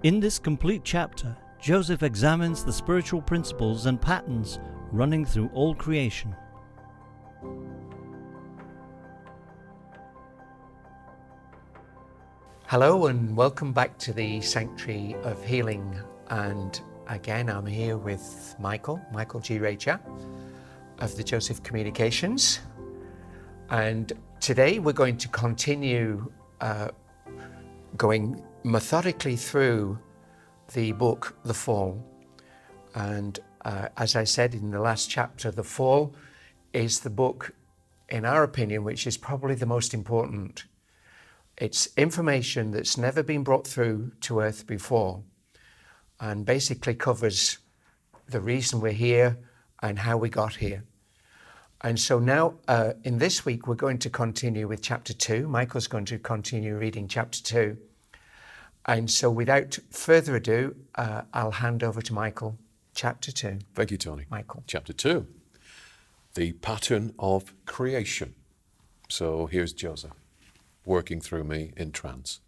In this complete chapter, Joseph examines the spiritual principles and patterns running through all creation. Hello and welcome back to the Sanctuary of Healing, and again I'm here with Michael G. Reccia of the Joseph Communications, and today we're going to continue going methodically through the book The Fall. And as I said in the last chapter, The Fall is the book, in our opinion, which is probably the most important. It's information that's never been brought through to Earth before, and basically covers the reason we're here and how we got here. And so now, in this week, we're going to continue with chapter 2. Michael's going to continue reading chapter 2. And so without further ado, I'll hand over to Michael, chapter 2. Thank you, Tony. Michael. Chapter 2, the pattern of creation. So here's Joseph, working through me in trance.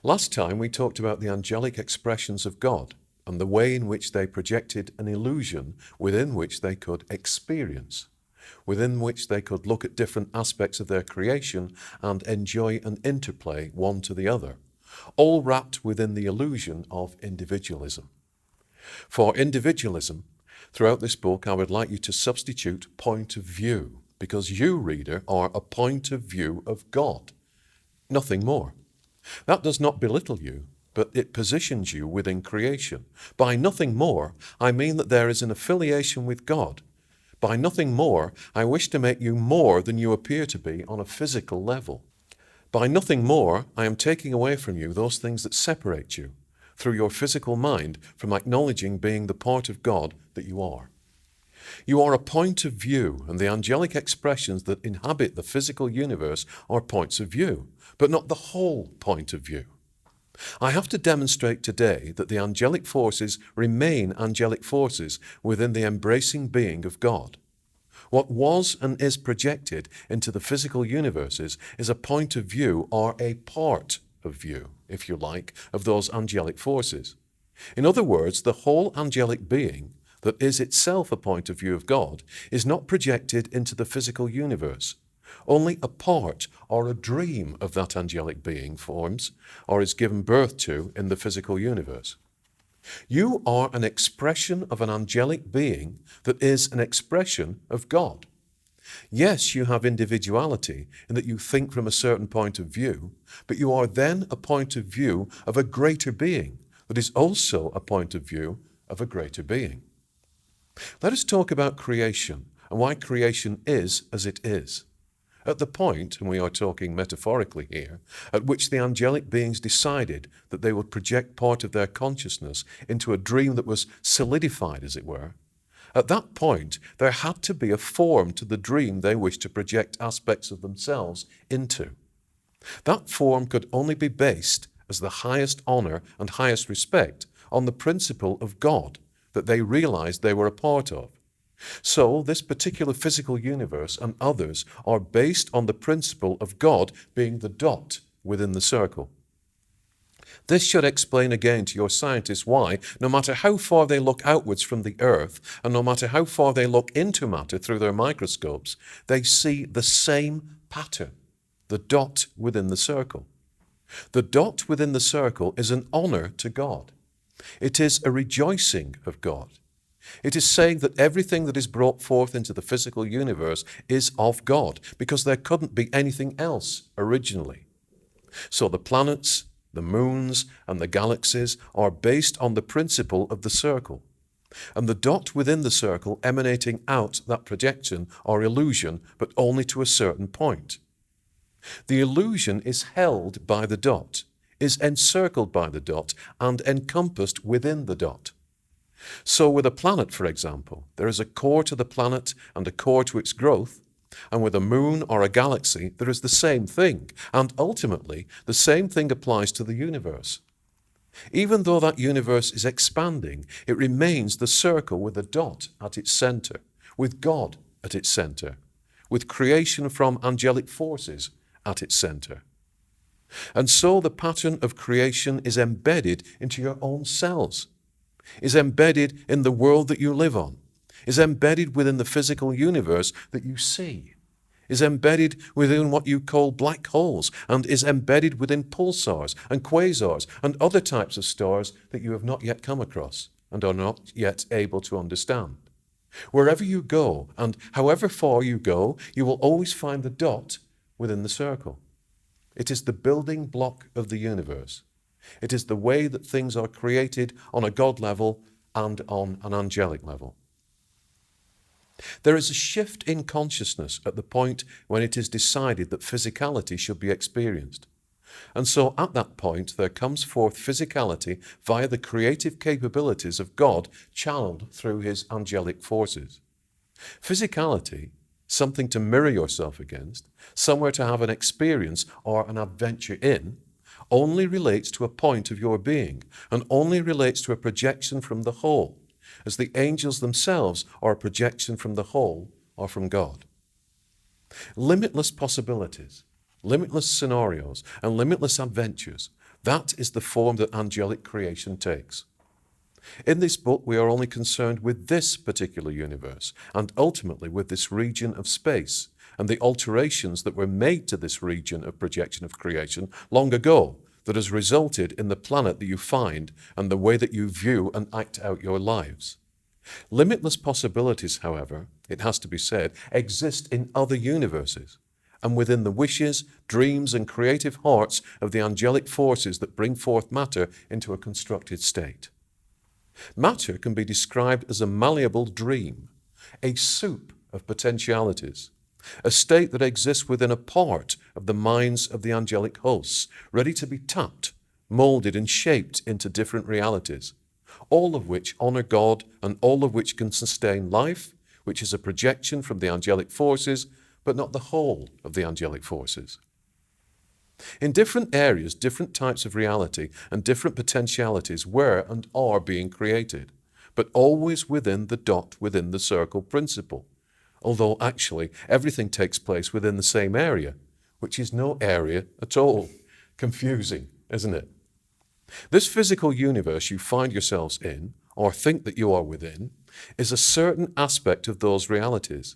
Last time we talked about the angelic expressions of God and the way in which they projected an illusion within which they could experience, within which they could look at different aspects of their creation and enjoy an interplay one to the other, all wrapped within the illusion of individualism. For individualism, throughout this book I would like you to substitute point of view, because you, reader, are a point of view of God. Nothing more. That does not belittle you, but it positions you within creation. By nothing more, I mean that there is an affiliation with God. By nothing more, I wish to make you more than you appear to be on a physical level. By nothing more, I am taking away from you those things that separate you, through your physical mind, from acknowledging being the part of God that you are. You are a point of view, and the angelic expressions that inhabit the physical universe are points of view, but not the whole point of view. I have to demonstrate today that the angelic forces remain angelic forces within the embracing being of God. What was and is projected into the physical universes is a point of view, or a part of view, if you like, of those angelic forces. In other words, the whole angelic being that is itself a point of view of God is not projected into the physical universe. Only a part or a dream of that angelic being forms or is given birth to in the physical universe. You are an expression of an angelic being that is an expression of God. Yes, you have individuality in that you think from a certain point of view, but you are then a point of view of a greater being that is also a point of view of a greater being. Let us talk about creation and why creation is as it is. At the point, and we are talking metaphorically here, at which the angelic beings decided that they would project part of their consciousness into a dream that was solidified, as it were, at that point there had to be a form to the dream they wished to project aspects of themselves into. That form could only be based, as the highest honor and highest respect, on the principle of God that they realized they were a part of. So this particular physical universe and others are based on the principle of God being the dot within the circle. This should explain again to your scientists why, no matter how far they look outwards from the earth, and no matter how far they look into matter through their microscopes, they see the same pattern, the dot within the circle. The dot within the circle is an honor to God. It is a rejoicing of God. It is saying that everything that is brought forth into the physical universe is of God, because there couldn't be anything else originally. So the planets, the moons, and the galaxies are based on the principle of the circle, and the dot within the circle emanating out that projection or illusion, but only to a certain point. The illusion is held by the dot, is encircled by the dot, and encompassed within the dot. So with a planet, for example, there is a core to the planet and a core to its growth, and with a moon or a galaxy, there is the same thing, and ultimately, the same thing applies to the universe. Even though that universe is expanding, it remains the circle with a dot at its center, with God at its center, with creation from angelic forces at its center. And so the pattern of creation is embedded into your own cells, is embedded in the world that you live on, is embedded within the physical universe that you see, is embedded within what you call black holes, and is embedded within pulsars and quasars and other types of stars that you have not yet come across and are not yet able to understand. Wherever you go and however far you go, you will always find the dot within the circle. It is the building block of the universe. It is the way that things are created on a God level and on an angelic level. There is a shift in consciousness at the point when it is decided that physicality should be experienced. And so at that point there comes forth physicality via the creative capabilities of God channeled through his angelic forces. Physicality, something to mirror yourself against, somewhere to have an experience or an adventure in, only relates to a point of your being and only relates to a projection from the whole, as the angels themselves are a projection from the whole or from God. Limitless possibilities, limitless scenarios, and limitless adventures, that is the form that angelic creation takes. In this book, we are only concerned with this particular universe and ultimately with this region of space and the alterations that were made to this region of projection of creation long ago that has resulted in the planet that you find and the way that you view and act out your lives. Limitless possibilities, however, it has to be said, exist in other universes and within the wishes, dreams, and creative hearts of the angelic forces that bring forth matter into a constructed state. Matter can be described as a malleable dream, a soup of potentialities, a state that exists within a part of the minds of the angelic hosts, ready to be tapped, molded, and shaped into different realities, all of which honor God and all of which can sustain life, which is a projection from the angelic forces, but not the whole of the angelic forces. In different areas, different types of reality and different potentialities were and are being created, but always within the dot within the circle principle, although actually everything takes place within the same area, which is no area at all. Confusing, isn't it? This physical universe you find yourselves in, or think that you are within, is a certain aspect of those realities,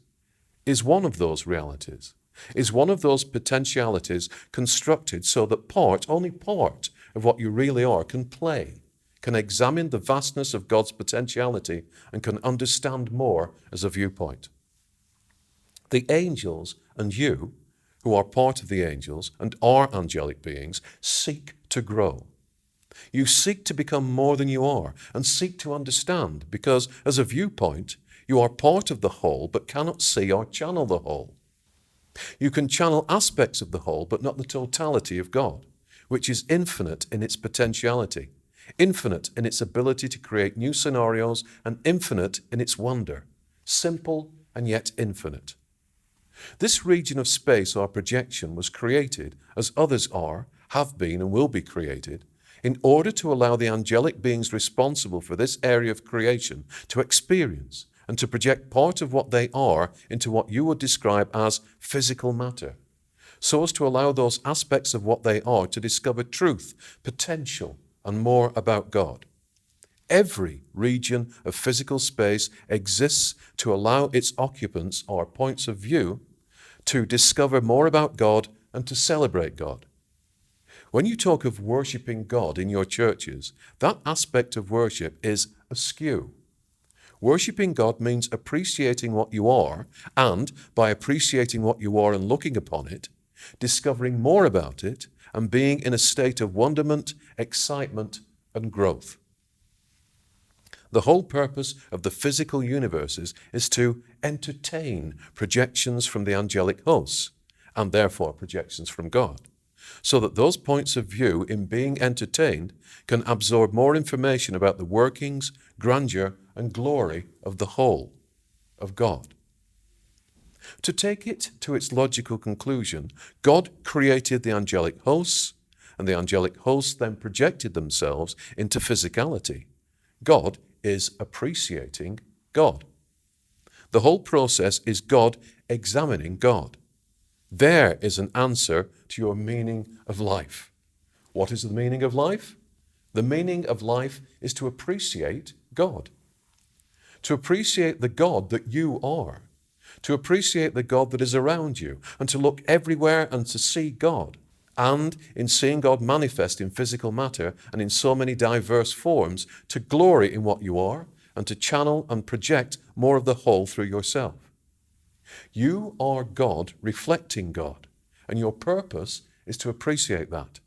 is one of those realities, is one of those potentialities constructed so that only part of what you really are can play, can examine the vastness of God's potentiality, and can understand more as a viewpoint. The angels and you, who are part of the angels and are angelic beings, seek to grow. You seek to become more than you are and seek to understand because, as a viewpoint, you are part of the whole but cannot see or channel the whole. You can channel aspects of the whole but not the totality of God, which is infinite in its potentiality, infinite in its ability to create new scenarios, and infinite in its wonder, simple and yet infinite. This region of space or projection was created, as others are, have been, and will be created, in order to allow the angelic beings responsible for this area of creation to experience and to project part of what they are into what you would describe as physical matter, so as to allow those aspects of what they are to discover truth, potential, and more about God. Every region of physical space exists to allow its occupants or points of view to discover more about God and to celebrate God. When you talk of worshipping God in your churches, that aspect of worship is askew. Worshipping God means appreciating what you are, and by appreciating what you are and looking upon it, discovering more about it, and being in a state of wonderment, excitement, and growth. The whole purpose of the physical universes is to entertain projections from the angelic hosts, and therefore projections from God, so that those points of view in being entertained can absorb more information about the workings, grandeur, and glory of the whole, of God. To take it to its logical conclusion, God created the angelic hosts, and the angelic hosts then projected themselves into physicality. God is appreciating God. The whole process is God examining God. There is an answer to your meaning of life. What is the meaning of life? The meaning of life is to appreciate God. To appreciate the God that you are. To appreciate the God that is around you. And to look everywhere and to see God. And in seeing God manifest in physical matter and in so many diverse forms, to glory in what you are and to channel and project more of the whole through yourself. You are God reflecting God, and your purpose is to appreciate that.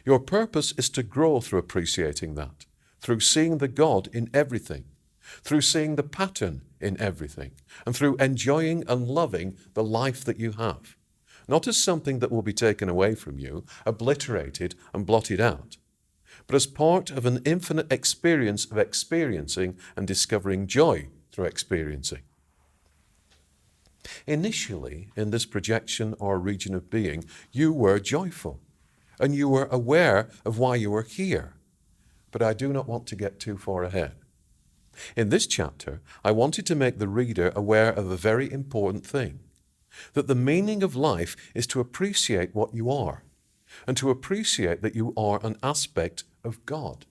Your purpose is to grow through appreciating that, through seeing the God in everything, through seeing the pattern in everything, and through enjoying and loving the life that you have. Not as something that will be taken away from you, obliterated and blotted out, but as part of an infinite experience of experiencing and discovering joy through experiencing. Initially, in this projection or region of being, you were joyful, and you were aware of why you were here. But I do not want to get too far ahead. In this chapter, I wanted to make the reader aware of a very important thing, that the meaning of life is to appreciate what you are, and to appreciate that you are an aspect of God,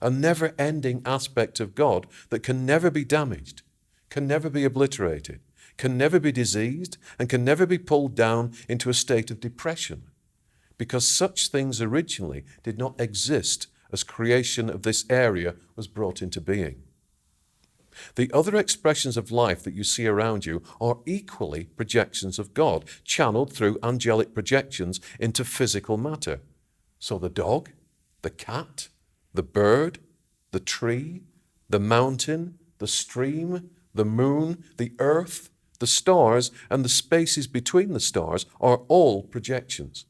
a never-ending aspect of God that can never be damaged, can never be obliterated, can never be diseased, and can never be pulled down into a state of depression, because such things originally did not exist as creation of this area was brought into being. The other expressions of life that you see around you are equally projections of God, channeled through angelic projections into physical matter. So the dog, the cat, the bird, the tree, the mountain, the stream, the moon, the earth, the stars, and the spaces between the stars are all projections.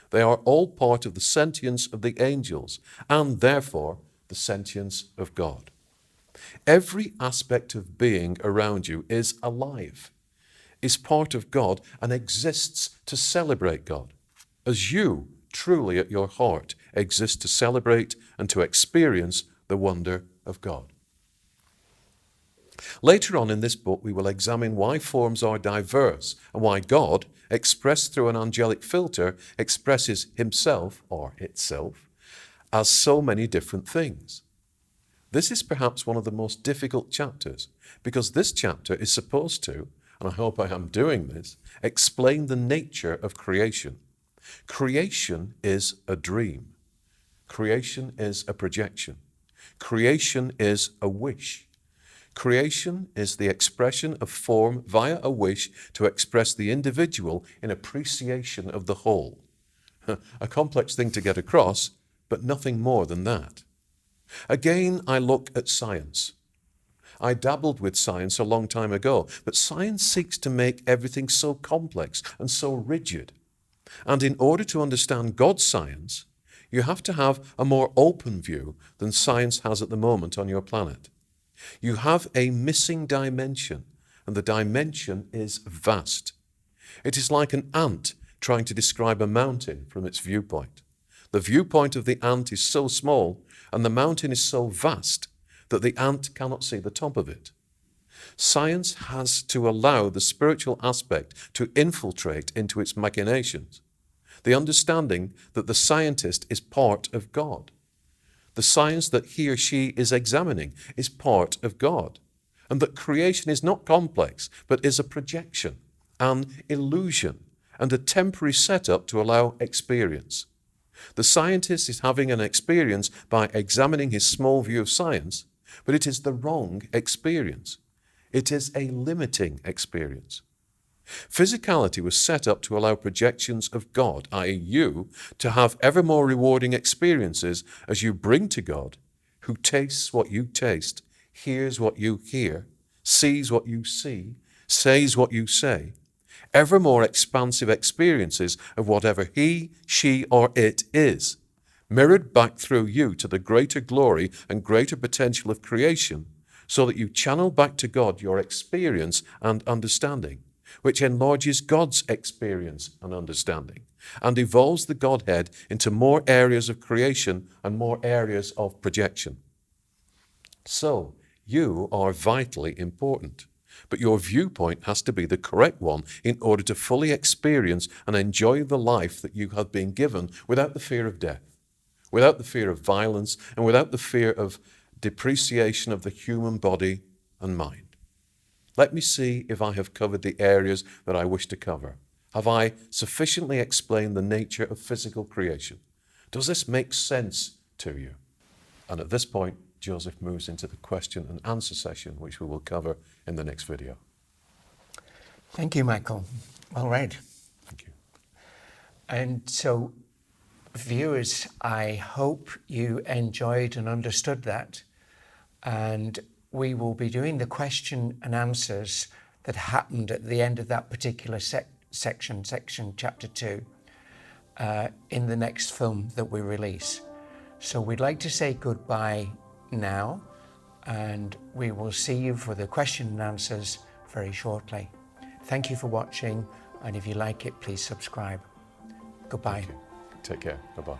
They are all part of the sentience of the angels, and therefore the sentience of God. Every aspect of being around you is alive, is part of God, and exists to celebrate God, as you truly at your heart exist to celebrate and to experience the wonder of God. Later on in this book, we will examine why forms are diverse and why God, expressed through an angelic filter, expresses himself or itself as so many different things. This is perhaps one of the most difficult chapters, because this chapter is supposed to, and I hope I am doing this, explain the nature of creation. Creation is a dream. Creation is a projection. Creation is a wish. Creation is the expression of form via a wish to express the individual in appreciation of the whole. A complex thing to get across, but nothing more than that. Again, I look at science. I dabbled with science a long time ago, but science seeks to make everything so complex and so rigid. And in order to understand God's science, you have to have a more open view than science has at the moment on your planet. You have a missing dimension, and the dimension is vast. It is like an ant trying to describe a mountain from its viewpoint. The viewpoint of the ant is so small, and the mountain is so vast, that the ant cannot see the top of it. Science has to allow the spiritual aspect to infiltrate into its machinations. The understanding that the scientist is part of God. The science that he or she is examining is part of God, and that creation is not complex, but is a projection, an illusion, and a temporary setup to allow experience. The scientist is having an experience by examining his small view of science, but it is the wrong experience. It is a limiting experience. Physicality was set up to allow projections of God, i.e. you, to have ever more rewarding experiences as you bring to God, who tastes what you taste, hears what you hear, sees what you see, says what you say, ever more expansive experiences of whatever he, she, or it is, mirrored back through you to the greater glory and greater potential of creation, so that you channel back to God your experience and understanding, which enlarges God's experience and understanding, and evolves the Godhead into more areas of creation and more areas of projection. So, you are vitally important. but your viewpoint has to be the correct one in order to fully experience and enjoy the life that you have been given without the fear of death, without the fear of violence, and without the fear of depreciation of the human body and mind. Let me see if I have covered the areas that I wish to cover. Have I sufficiently explained the nature of physical creation? Does this make sense to you? And at this point, Joseph moves into the question and answer session, which we will cover in the next video. Thank you, Michael. Well read. Thank you. And so, viewers, I hope you enjoyed and understood that. And we will be doing the question and answers that happened at the end of that particular section chapter 2, in the next film that we release. So we'd like to say goodbye now, and we will see you for the question and answers very shortly. Thank you for watching, and if you like it, please subscribe. Goodbye. Thank you. Take care. Bye-bye.